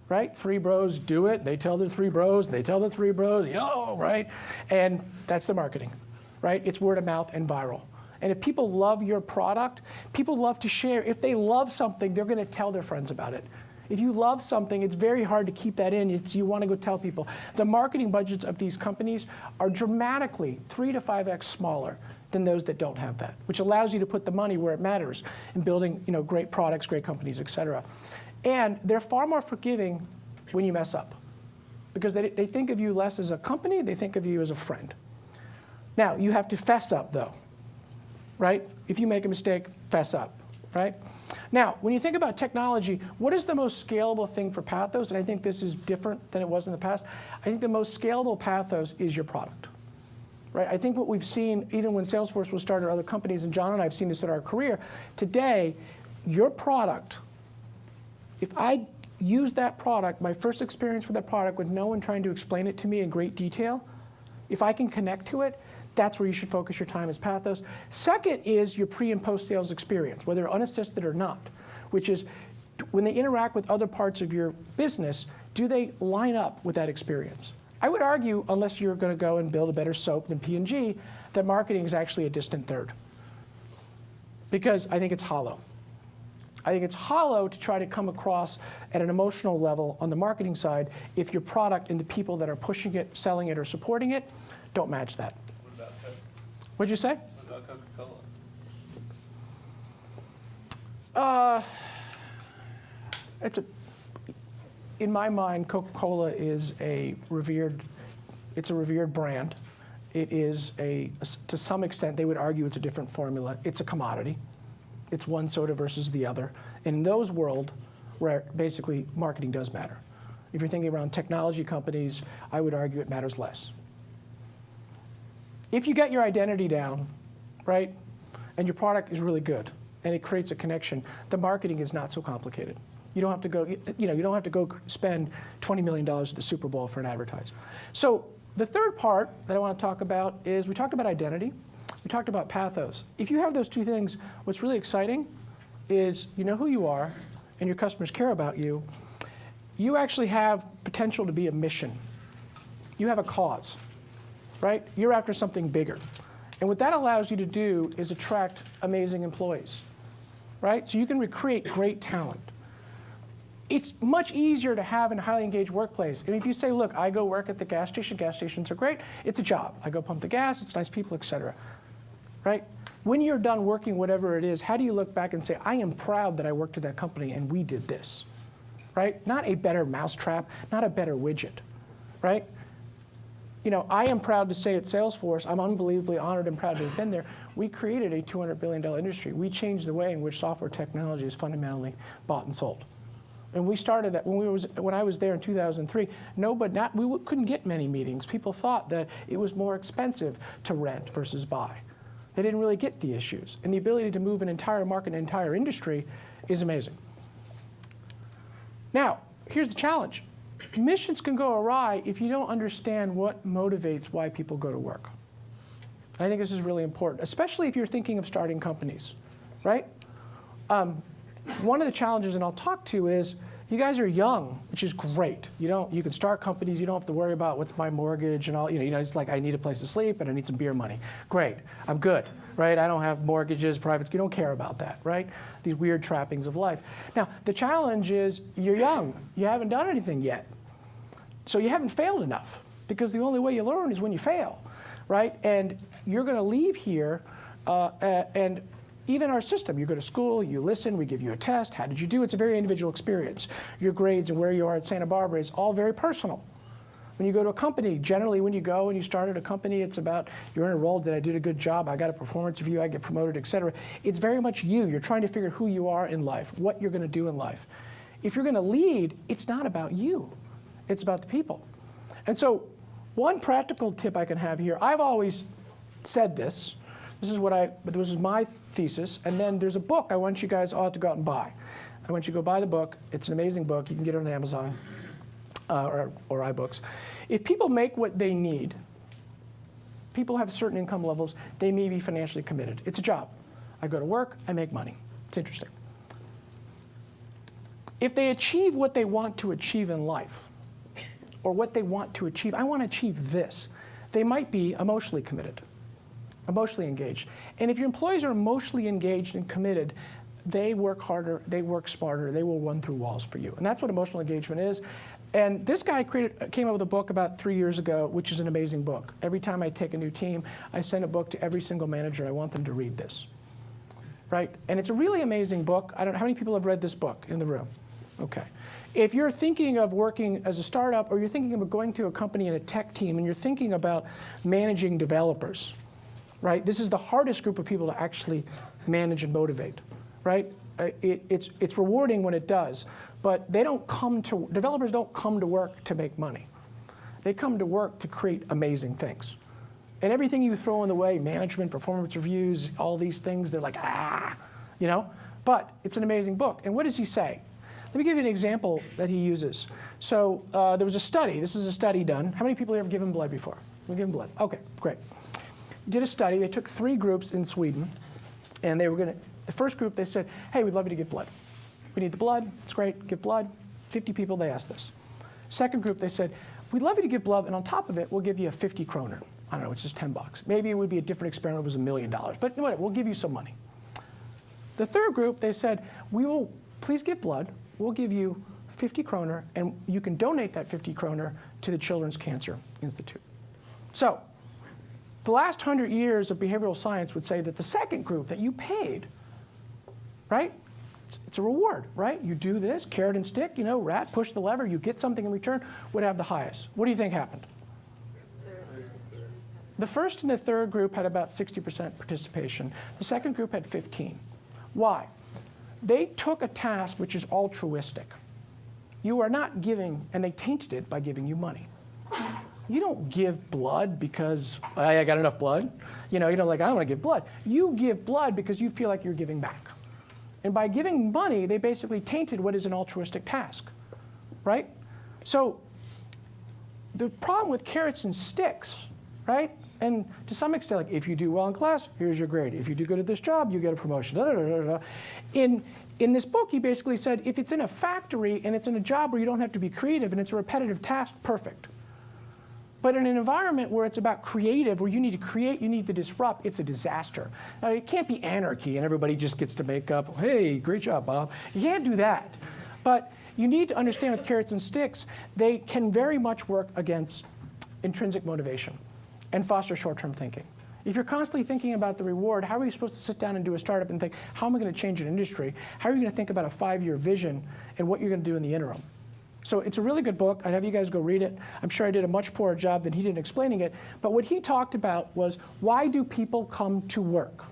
right? 3 bros do it. They tell their 3 bros. They tell the 3 bros, yo, right? And that's the marketing, right? It's word of mouth and viral. And if people love your product, people love to share. If they love something, they're going to tell their friends about it. If you love something, it's very hard to keep that in. You want to go tell people. The marketing budgets of these companies are dramatically 3 to 5x smaller than those that don't have that, which allows you to put the money where it matters in building great products, great companies, et cetera. And they're far more forgiving when you mess up because they think of you less as a company, they think of you as a friend. Now, you have to fess up, though, right? If you make a mistake, fess up, right? Now, when you think about technology, what is the most scalable thing for Pathos? And I think this is different than it was in the past. I think the most scalable Pathos is your product, right? I think what we've seen, even when Salesforce was started or other companies, and John and I have seen this in our career, today, your product, if I use that product, my first experience with that product with no one trying to explain it to me in great detail, if I can connect to it, That's where you should focus your time as pathos. Second is your pre- and post-sales experience, whether unassisted or not, which is when they interact with other parts of your business, do they line up with that experience? I would argue, unless you're going to go and build a better soap than P&G, that marketing is actually a distant third. Because I think it's hollow. I think it's hollow to try to come across at an emotional level on the marketing side if your product and the people that are pushing it, selling it, or supporting it don't match that. What about Coke? What'd you say? What about Coca-Cola? In my mind, Coca-Cola is a revered brand. It is to some extent, they would argue it's a different formula. It's a commodity. It's one soda versus the other. In those world, where basically marketing does matter. If you're thinking around technology companies, I would argue it matters less. If you get your identity down, right, and your product is really good, and it creates a connection, the marketing is not so complicated. You don't have to go, you don't have to go spend $20 million at the Super Bowl for an advertiser. So the third part that I want to talk about is we talked about identity. We talked about pathos. If you have those two things, what's really exciting is you know who you are and your customers care about you. You actually have potential to be a mission. You have a cause, right? You're after something bigger. And what that allows you to do is attract amazing employees, right? So you can recreate great talent. It's much easier to have a highly engaged workplace. And if you say, look, I go work at the gas stations are great, it's a job. I go pump the gas, it's nice people, et cetera, right? When you're done working whatever it is, how do you look back and say, I am proud that I worked at that company and we did this, right? Not a better mousetrap, not a better widget, right? You know, I am proud to say at Salesforce, I'm unbelievably honored and proud to have been there. We created a $200 billion industry. We changed the way in which software technology is fundamentally bought and sold. And we started that when I was there in 2003. We couldn't get many meetings. People thought that it was more expensive to rent versus buy. They didn't really get the issues. And the ability to move an entire market, an entire industry, is amazing. Now, here's the challenge. Missions can go awry if you don't understand what motivates why people go to work. I think this is really important, especially if you're thinking of starting companies, right? One of the challenges, and I'll talk to, is you guys are young, which is great. You can start companies. You don't have to worry about what's my mortgage and all. It's like I need a place to sleep and I need some beer money. Great, I'm good, right? I don't have mortgages, privates. You don't care about that, right? These weird trappings of life. Now, the challenge is you're young. You haven't done anything yet. So you haven't failed enough, because the only way you learn is when you fail, right? And you're going to leave here and even our system, you go to school, you listen, we give you a test. How did you do? It's a very individual experience. Your grades and where you are at Santa Barbara is all very personal. When you go to a company, generally when you go and you start at a company, it's about you're enrolled, did I do a good job, I got a performance review, I get promoted, et cetera. It's very much you. You're trying to figure who you are in life, what you're going to do in life. If you're going to lead, it's not about you. It's about the people. And so one practical tip I can have here, I've always said this. This is my thesis, and then there's a book I want you guys all to go out and buy. I want you to go buy the book. It's an amazing book. You can get it on Amazon or iBooks. If people make what they need, people have certain income levels, they may be financially committed. It's a job. I go to work, I make money. It's interesting. If they achieve what they want to achieve in life, or what they want to achieve, I want to achieve this, they might be emotionally committed. Emotionally engaged. And if your employees are emotionally engaged and committed, they work harder, they work smarter, they will run through walls for you. And that's what emotional engagement is. And this guy came up with a book about 3 years ago, which is an amazing book. Every time I take a new team, I send a book to every single manager. I want them to read this, right? And it's a really amazing book. I don't know how many people have read this book in the room. Okay. If you're thinking of working as a startup, or you're thinking of going to a company in a tech team, and you're thinking about managing developers, right? This is the hardest group of people to actually manage and motivate, right? It's rewarding when it does, but developers don't come to work to make money. They come to work to create amazing things. And everything you throw in the way, management, performance reviews, all these things, they're like, but it's an amazing book. And what does he say? Let me give you an example that he uses. So there was a study. This is a study done. How many people have ever given blood before? We've given blood. Okay, great. did a study. They took 3 groups in Sweden, and they were going to, the first group, they said, hey, we'd love you to give blood. We need the blood. It's great. Give blood. 50 people, they asked this. Second group, they said, we'd love you to give blood, and on top of it, we'll give you a 50 kroner. I don't know, it's just $10. Maybe it would be a different experiment, it was $1 million, but whatever, we'll give you some money. The third group, they said, we will, please give blood, we'll give you 50 kroner, and you can donate that 50 kroner to the Children's Cancer Institute. So, the last 100 years of behavioral science would say that the second group that you paid, right? It's a reward, right? You do this, carrot and stick, you know, rat, push the lever, you get something in return, would have the highest. What do you think happened? The first and the third group had about 60% participation. The second group had 15. Why? They took a task which is altruistic. You are not giving, and they tainted it by giving you money. You don't give blood because I got enough blood. You know, like, I want to give blood. You give blood because you feel like you're giving back. And by giving money, they basically tainted what is an altruistic task, right? So the problem with carrots and sticks, right? And to some extent, like, if you do well in class, here's your grade. If you do good at this job, you get a promotion. Da, da, da, da, da. In this book, he basically said, if it's in a factory and it's in a job where you don't have to be creative and it's a repetitive task, perfect. But in an environment where it's about creative, where you need to create, you need to disrupt, it's a disaster. Now, it can't be anarchy and everybody just gets to make up, hey, great job, Bob. You can't do that. But you need to understand with carrots and sticks, they can very much work against intrinsic motivation and foster short-term thinking. If you're constantly thinking about the reward, how are you supposed to sit down and do a startup and think, how am I going to change an industry? How are you going to think about a 5-year vision and what you're going to do in the interim? So it's a really good book. I'd have you guys go read it. I'm sure I did a much poorer job than he did in explaining it. But what he talked about was, why do people come to work?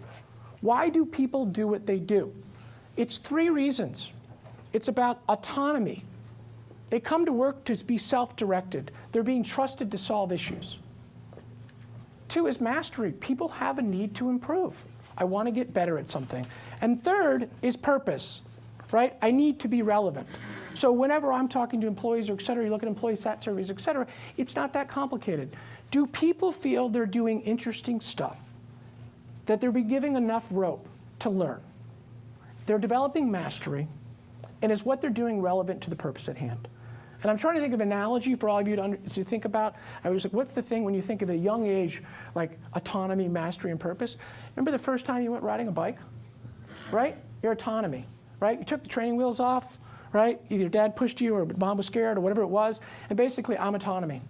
Why do people do what they do? It's 3 reasons. It's about autonomy. They come to work to be self-directed. They're being trusted to solve issues. 2 is mastery. People have a need to improve. I want to get better at something. And 3rd is purpose, right? I need to be relevant. So whenever I'm talking to employees, or et cetera, you look at employee sat surveys, et cetera, it's not that complicated. Do people feel they're doing interesting stuff? That they're being given enough rope to learn? They're developing mastery, and is what they're doing relevant to the purpose at hand? And I'm trying to think of an analogy for all of you to think about. I was like, what's the thing when you think of a young age, like autonomy, mastery, and purpose? Remember the first time you went riding a bike, right? Your autonomy, right? You took the training wheels off, right? Either dad pushed you or mom was scared or whatever it was. And basically, I'm autonomy.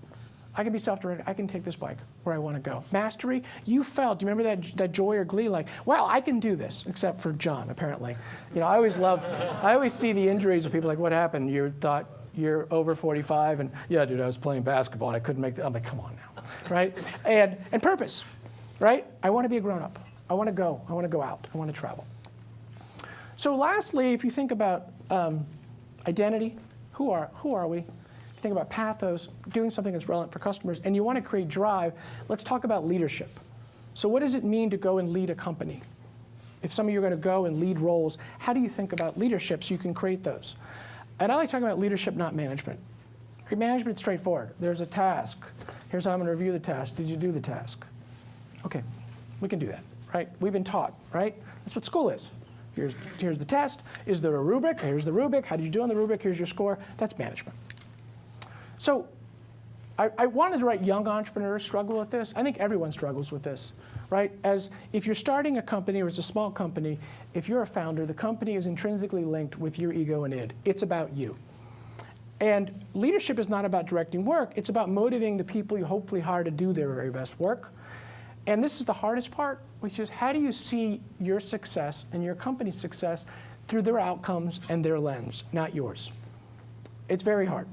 I can be self-directed. I can take this bike where I want to go. Mastery, you felt, do you remember that joy or glee? Like, wow, I can do this, except for John, apparently. You know, I always see the injuries of people like, what happened? You thought you're over 45 and, yeah, dude, I was playing basketball and I couldn't make I'm like, come on now, right? And purpose, right? I want to be a grown-up. I want to go out. I want to travel. So lastly, if you think about identity, who are we? Think about pathos, doing something that's relevant for customers, and you want to create drive, let's talk about leadership. So what does it mean to go and lead a company? If some of you are going to go and lead roles, how do you think about leadership so you can create those? And I like talking about leadership, not management. Management's straightforward. There's a task. Here's how I'm going to review the task. Did you do the task? Okay, we can do that, right? We've been taught, right? That's what school is. Here's the test. Is there a rubric? Here's the rubric. How did you do on the rubric? Here's your score. That's management. So I wanted to write young entrepreneurs struggle with this. I think everyone struggles with this, right? As if you're starting a company or it's a small company, if you're a founder, the company is intrinsically linked with your ego and id. It's about you. And leadership is not about directing work. It's about motivating the people you hopefully hire to do their very best work. And this is the hardest part, which is how do you see your success and your company's success through their outcomes and their lens, not yours. It's very hard.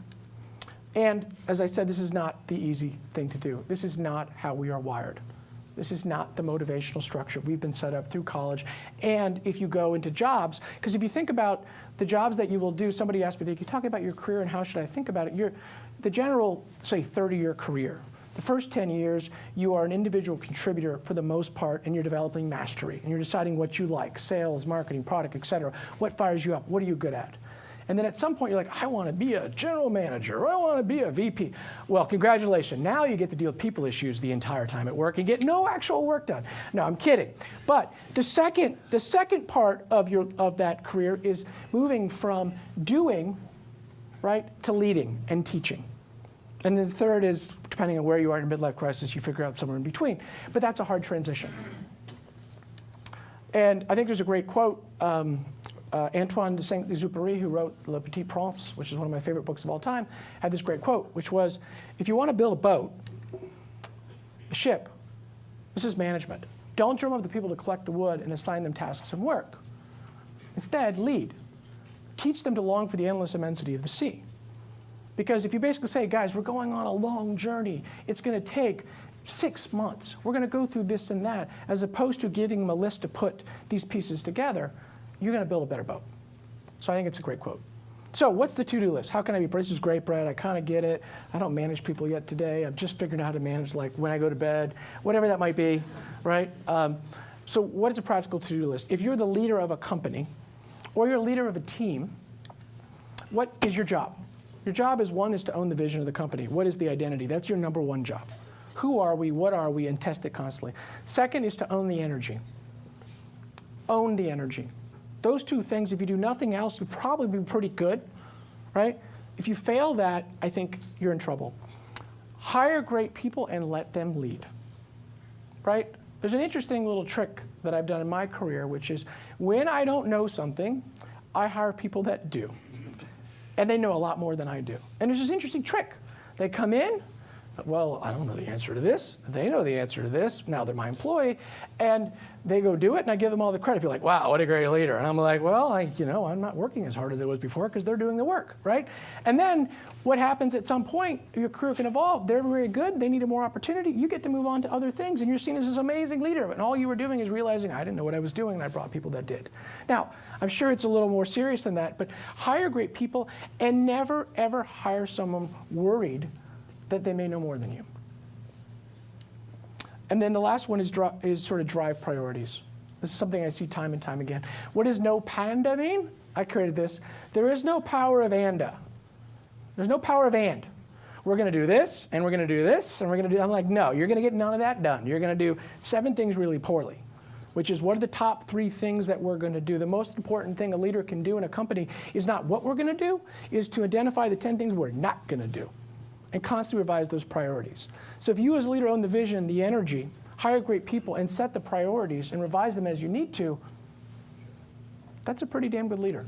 And as I said, this is not the easy thing to do. This is not how we are wired. This is not the motivational structure we've been set up through college. And if you go into jobs, because if you think about the jobs that you will do, somebody asked me, you talk about your career and how should I think about it? The general, say, 30-year career. The first 10 years, you are an individual contributor for the most part, and you're developing mastery, and you're deciding what you like, sales, marketing, product, et cetera. What fires you up? What are you good at? And then at some point, you're like, I want to be a general manager, or I want to be a VP. Well, congratulations. Now you get to deal with people issues the entire time at work and get no actual work done. No, I'm kidding. But the second part of that career is moving from doing, right, to leading and teaching. And then the third is, depending on where you are in a midlife crisis, you figure out somewhere in between. But that's a hard transition. And I think there's a great quote. Antoine de Saint-Exupéry, who wrote Le Petit Prince, which is one of my favorite books of all time, had this great quote, which was, if you want to build a boat, a ship, this is management. Don't drum up the people to collect the wood and assign them tasks and work. Instead, lead. Teach them to long for the endless immensity of the sea. Because if you basically say, guys, we're going on a long journey, it's going to take 6 months. We're going to go through this and that, as opposed to giving them a list to put these pieces together, you're going to build a better boat. So I think it's a great quote. So what's the to-do list? How can I be, this is great, Brad, I kind of get it. I don't manage people yet today. I've just figured out how to manage, like, when I go to bed, whatever that might be, right? So what is a practical to-do list? If you're the leader of a company, or you're a leader of a team, what is your job? Your job is, one, is to own the vision of the company. What is the identity? That's your number one job. Who are we? What are we? And test it constantly. Second is to own the energy. Own the energy. Those two things, if you do nothing else, you'll probably be pretty good, right? If you fail that, I think you're in trouble. Hire great people and let them lead, right? There's an interesting little trick that I've done in my career, which is when I don't know something, I hire people that do. And they know a lot more than I do. And there's this interesting trick. They come in, well, I don't know the answer to this. They know the answer to this. Now they're my employee. And they go do it, and I give them all the credit. People are like, wow, what a great leader. And I'm like, well, I'm not working as hard as I was before because they're doing the work, right? And then what happens at some point, your career can evolve. They're very good. They need more opportunity. You get to move on to other things, and you're seen as this amazing leader. And all you were doing is realizing, I didn't know what I was doing, and I brought people that did. Now, I'm sure it's a little more serious than that, but hire great people and never, ever hire someone worried that they may know more than you. And then the last one is sort of drive priorities. This is something I see time and time again. What does no panda mean? I created this. There is no power of anda. There's no power of and. We're going to do this, and we're going to do this, and we're going to do. I'm like, no, you're going to get none of that done. You're going to do 7 things really poorly, which is what are the top 3 things that we're going to do. The most important thing a leader can do in a company is not what we're going to do, is to identify the 10 things we're not going to do, and constantly revise those priorities. So if you as a leader own the vision, the energy, hire great people, and set the priorities and revise them as you need to, that's a pretty damn good leader.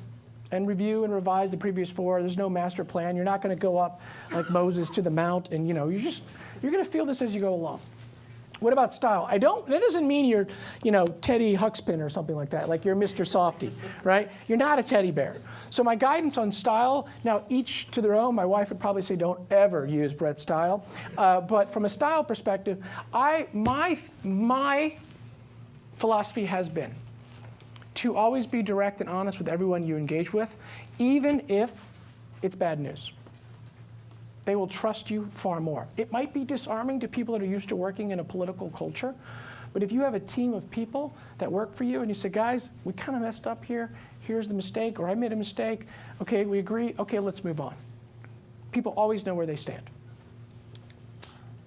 And review and revise the previous 4. There's no master plan. You're not going to go up like Moses to the mount, and you're going to feel this as you go along. What about style? That doesn't mean you're, Teddy Huxpin or something like that, like you're Mr. Softy, right? You're not a teddy bear. So my guidance on style, now each to their own, my wife would probably say don't ever use Brett's style. But from a style perspective, my philosophy has been to always be direct and honest with everyone you engage with, even if it's bad news. They will trust you far more. It might be disarming to people that are used to working in a political culture, but if you have a team of people that work for you and you say, guys, we kind of messed up here, here's the mistake, or I made a mistake, okay, we agree, okay, let's move on. People always know where they stand.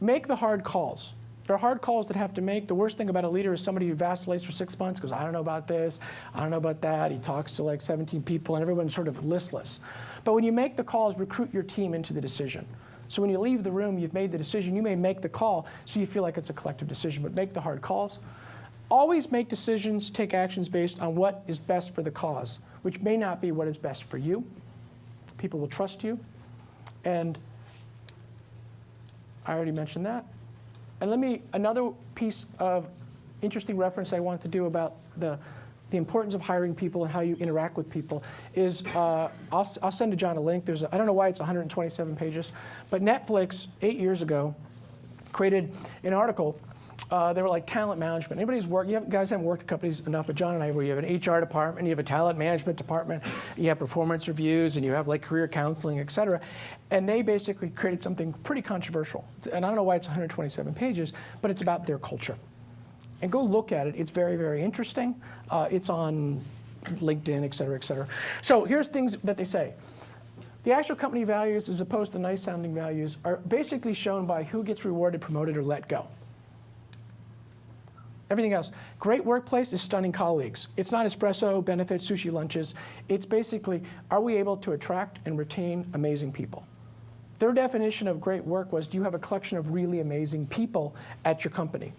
Make the hard calls. There are hard calls that have to make. The worst thing about a leader is somebody who vacillates for 6 months, goes, I don't know about this, I don't know about that. He talks to like 17 people, and everyone's sort of listless. But when you make the calls, recruit your team into the decision. So when you leave the room, you've made the decision. You may make the call so you feel like it's a collective decision, but make the hard calls. Always make decisions, take actions based on what is best for the cause, which may not be what is best for you. People will trust you. And I already mentioned that. And another piece of interesting reference I want to do about the importance of hiring people and how you interact with people is, I'll send to John a link. I don't know why it's 127 pages, but Netflix 8 years ago created an article. They were like talent management. Guys haven't worked at companies enough, but John and I, where you have an HR department, you have a talent management department, you have performance reviews, and you have like career counseling, et cetera. And they basically created something pretty controversial. And I don't know why it's 127 pages, but it's about their culture. And go look at it. It's very, very interesting. It's on LinkedIn, et cetera, et cetera. So here's things that they say. The actual company values, as opposed to nice-sounding values, are basically shown by who gets rewarded, promoted, or let go. Everything else. Great workplace is stunning colleagues. It's not espresso, benefits, sushi lunches. It's basically, are we able to attract and retain amazing people? Their definition of great work was, do you have a collection of really amazing people at your company?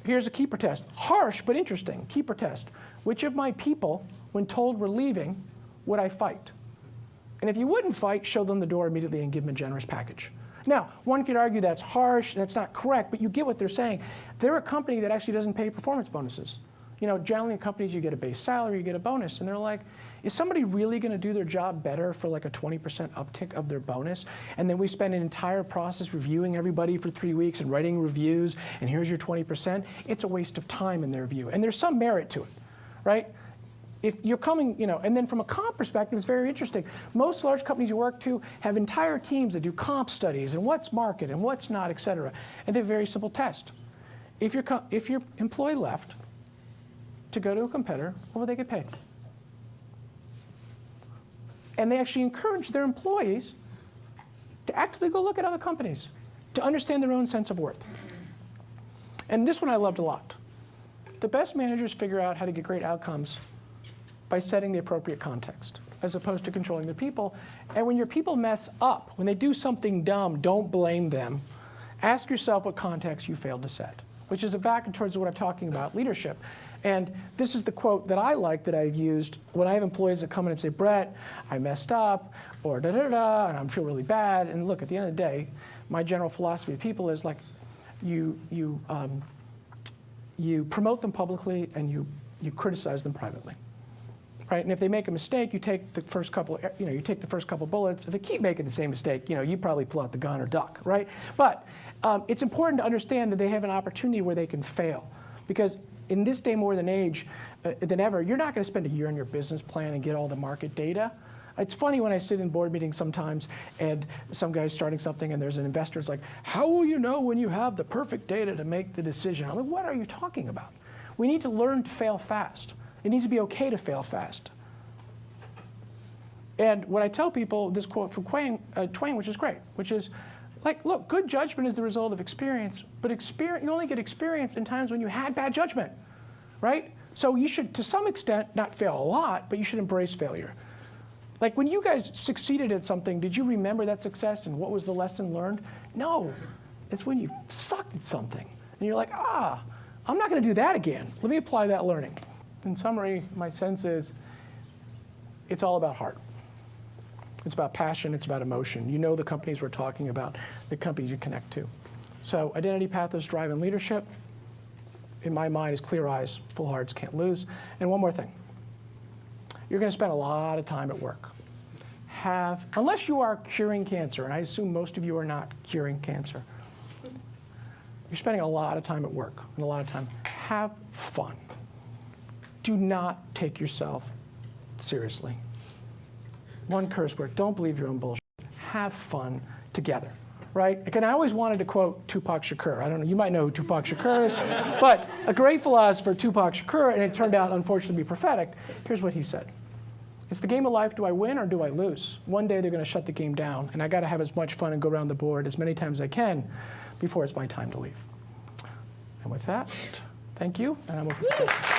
Here's a keeper test. Harsh, but interesting. Keeper test. Which of my people, when told we're leaving, would I fight? And if you wouldn't fight, show them the door immediately and give them a generous package. Now, one could argue that's harsh, that's not correct, but you get what they're saying. They're a company that actually doesn't pay performance bonuses. You know, generally in companies you get a base salary, you get a bonus, and they're like, is somebody really going to do their job better for like a 20% uptick of their bonus? And then we spend an entire process reviewing everybody for 3 weeks and writing reviews, and here's your 20%. It's a waste of time in their view, and there's some merit to it, right? If you're coming, you know, and then from a comp perspective, it's very interesting. Most large companies you work to have entire teams that do comp studies and what's market and what's not, et cetera. And they have a very simple test. If your employee left to go to a competitor, what would they get paid? And they actually encourage their employees to actively go look at other companies, to understand their own sense of worth. And this one I loved a lot. The best managers figure out how to get great outcomes by setting the appropriate context, as opposed to controlling the people. And when your people mess up, when they do something dumb, don't blame them. Ask yourself what context you failed to set, which is back towards what I'm talking about, leadership. And this is the quote that I like that I've used when I have employees that come in and say, Brett, I messed up, or da-da-da, and I feel really bad. And look, at the end of the day, my general philosophy of people is like, you promote them publicly and you criticize them privately. Right? And if they make a mistake, you take the first couple, you take the first couple bullets. If they keep making the same mistake, you probably pull out the gun or duck, right? But it's important to understand that they have an opportunity where they can fail, because in this day more than ever, you're not going to spend a year on your business plan and get all the market data. It's funny when I sit in board meetings sometimes and some guy's starting something and there's an investor who's like, how will you know when you have the perfect data to make the decision? I'm like, what are you talking about? We need to learn to fail fast. It needs to be okay to fail fast. And what I tell people, this quote from Twain, which is great, which is, like, look, good judgment is the result of experience, but you only get experience in times when you had bad judgment, right? So you should, to some extent, not fail a lot, but you should embrace failure. Like, when you guys succeeded at something, did you remember that success and what was the lesson learned? No. It's when you sucked at something, and you're like, I'm not going to do that again. Let me apply that learning. In summary, my sense is it's all about heart. It's about passion. It's about emotion. You know the companies we're talking about, the companies you connect to. So identity, pathos, drive, and leadership, in my mind, is clear eyes, full hearts, can't lose. And one more thing. You're going to spend a lot of time at work. Unless you are curing cancer, and I assume most of you are not curing cancer, you're spending a lot of time at work and a lot of time. Have fun. Do not take yourself seriously. One curse word, don't believe your own bullshit. Have fun together, right? Again, I always wanted to quote Tupac Shakur. I don't know, you might know who Tupac Shakur is, but a great philosopher, Tupac Shakur, and it turned out, unfortunately, to be prophetic. Here's what he said. It's the game of life, do I win or do I lose? One day they're going to shut the game down, and I got to have as much fun and go around the board as many times as I can before it's my time to leave. And with that, thank you, and I'm open for questions.